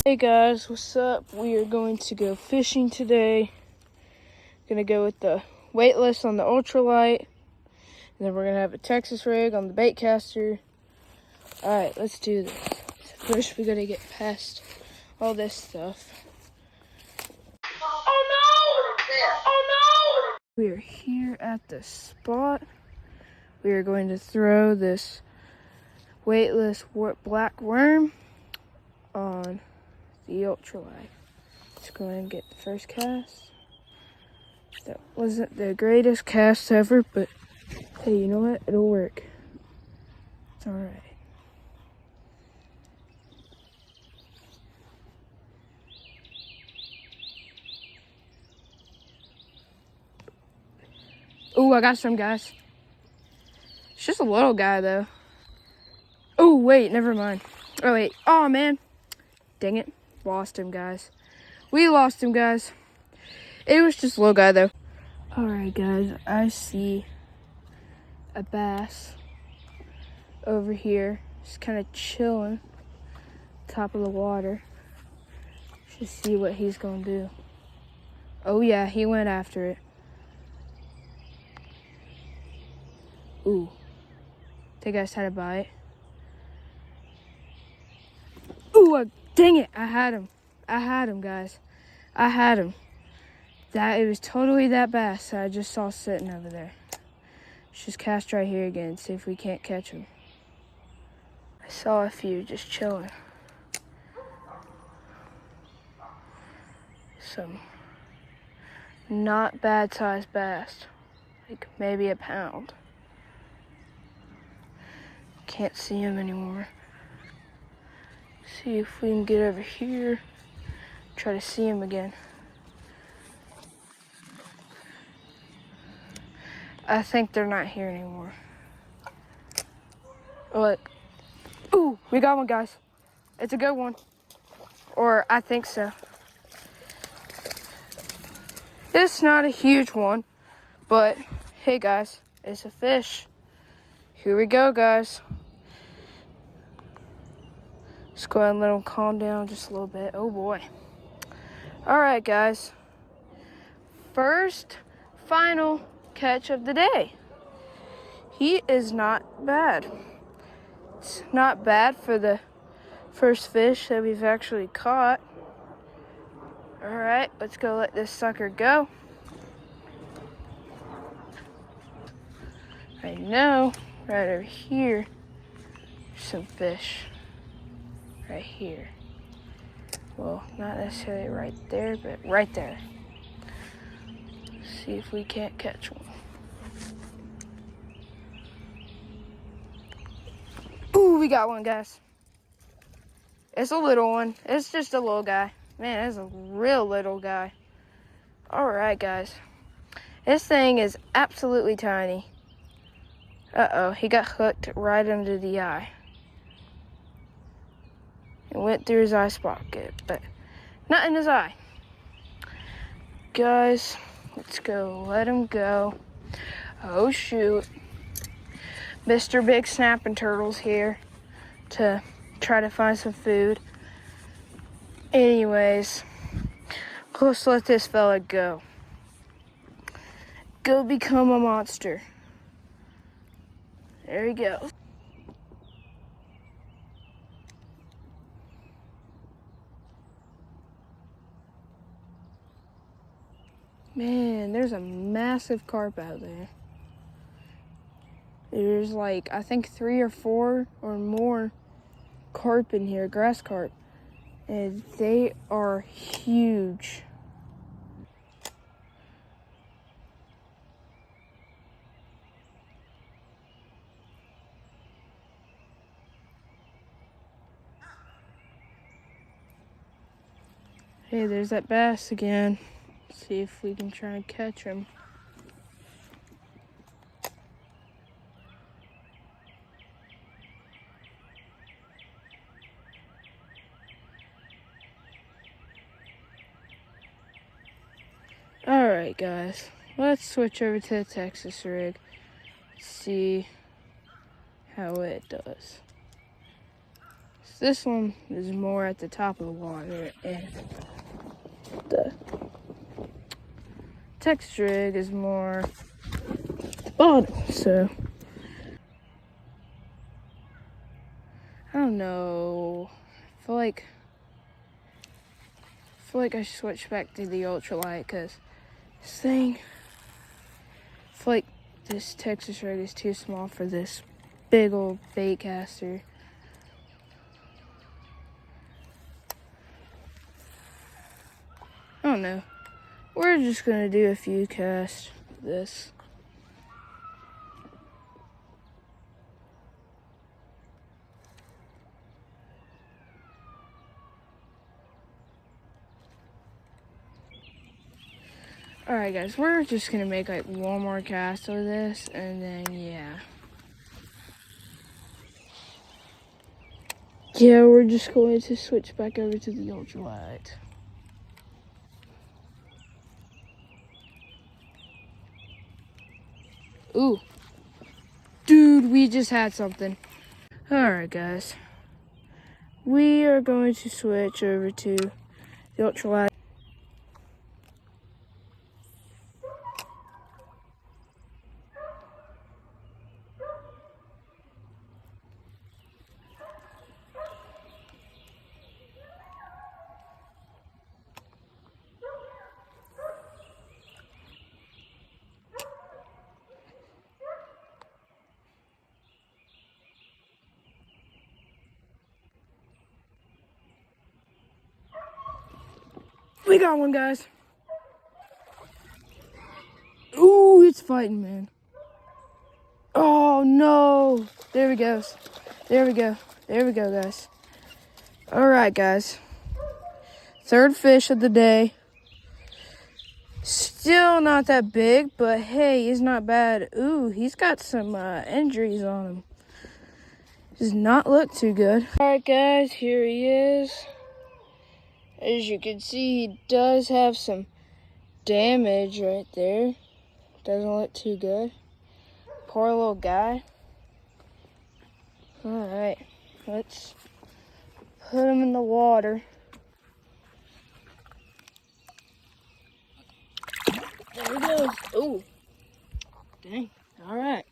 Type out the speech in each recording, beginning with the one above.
Hey guys, what's up? We are going to go fishing today. Gonna go with the weightless on the ultralight. And then we're gonna have a Texas rig on the bait caster. Alright, let's do this. First we gotta get past all this stuff. Oh no! Oh no! We are here at the spot. We are going to throw this weightless black worm on the ultralight. Let's go ahead and get the first cast. That wasn't the greatest cast ever, but hey, you know what? It'll work. It's alright. Ooh, I got some, guys. It's just a little guy, though. Oh, wait, never mind. Oh, wait. Oh, man. Dang it. Lost him, guys. We lost him, guys. It was just a little guy, though. Alright, guys. I see a bass over here. Just kind of chilling top of the water. Just see what he's going to do. Oh, yeah. He went after it. Ooh. Think I just had a bite. Ooh, dang it. I had him. I had him, guys. I had him. It was totally that bass that I just saw sitting over there. Let's just cast right here again, see if we can't catch him. I saw a few just chilling. Some not bad sized bass. Like maybe a pound. Can't see him anymore. See if we can get over here. Try to see him again. I think they're not here anymore. Oh, look. Ooh, we got one, guys. It's a good one. Or I think so. It's not a huge one, but hey, guys, it's a fish. Here we go, guys. Let's go ahead and let him calm down just a little bit. Oh, boy. All right, guys. First, final catch of the day. He is not bad. It's not bad for the first fish that we've actually caught. All right, let's go let this sucker go. I know, right over here, there's some fish. Right here. Well, not necessarily right there, but right there. See if we can't catch one. Ooh, we got one, guys. It's a little one. It's just a little guy. Man, it's a real little guy. All right, guys. This thing is absolutely tiny. Uh-oh, he got hooked right under the eye. It went through his eye socket, but not in his eye. Guys, let's go let him go. Oh, shoot. Mr. Big Snapping Turtle's here to try to find some food. Anyways, let's let this fella go. Go become a monster. There he goes. Man, there's a massive carp out there. There's like, I think 3 or 4 or more carp in here, grass carp. And they are huge. Hey, there's that bass again. See if we can try and catch him. Alright, guys. Let's switch over to the Texas rig. See how it does. This one is more at the top of the water, and the text rig is more at the bottom. So I don't know. I feel like I should switch back to the ultralight because this thing, I feel like this Texas rig is too small for this big old bait caster. I don't know. We're just gonna do a few casts of this. Alright guys, we're just gonna make like one more cast of this and then yeah. Yeah, we're just going to switch back over to the ultralight. Ooh. Dude, we just had something. Alright guys. We are going to switch over to the ultralight. We got one, guys. Ooh, it's fighting, man. Oh, no. There we go. There we go. There we go, guys. All right, guys. Third fish of the day. Still not that big, but hey, he's not bad. Ooh, he's got some injuries on him. Does not look too good. All right, guys, here he is. As you can see, he does have some damage right there. Doesn't look too good. Poor little guy. All right, let's put him in the water. There he goes. Ooh, dang, all right.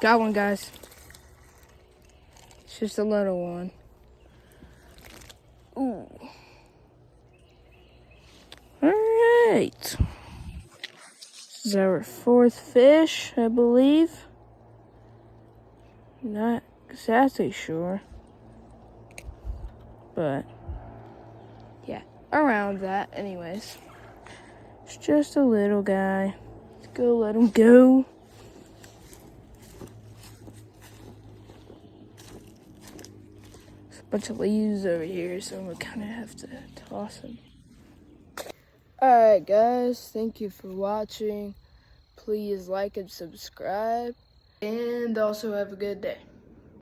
Got one, guys. It's just a little one. Ooh. All right. This is our fourth fish, I believe. Not exactly sure. But, yeah, around that anyways. It's just a little guy. Let's go let him go. There's a bunch of leaves over here, so we kind of have to toss him. Alright guys, thank you for watching. Please like and subscribe. And also have a good day.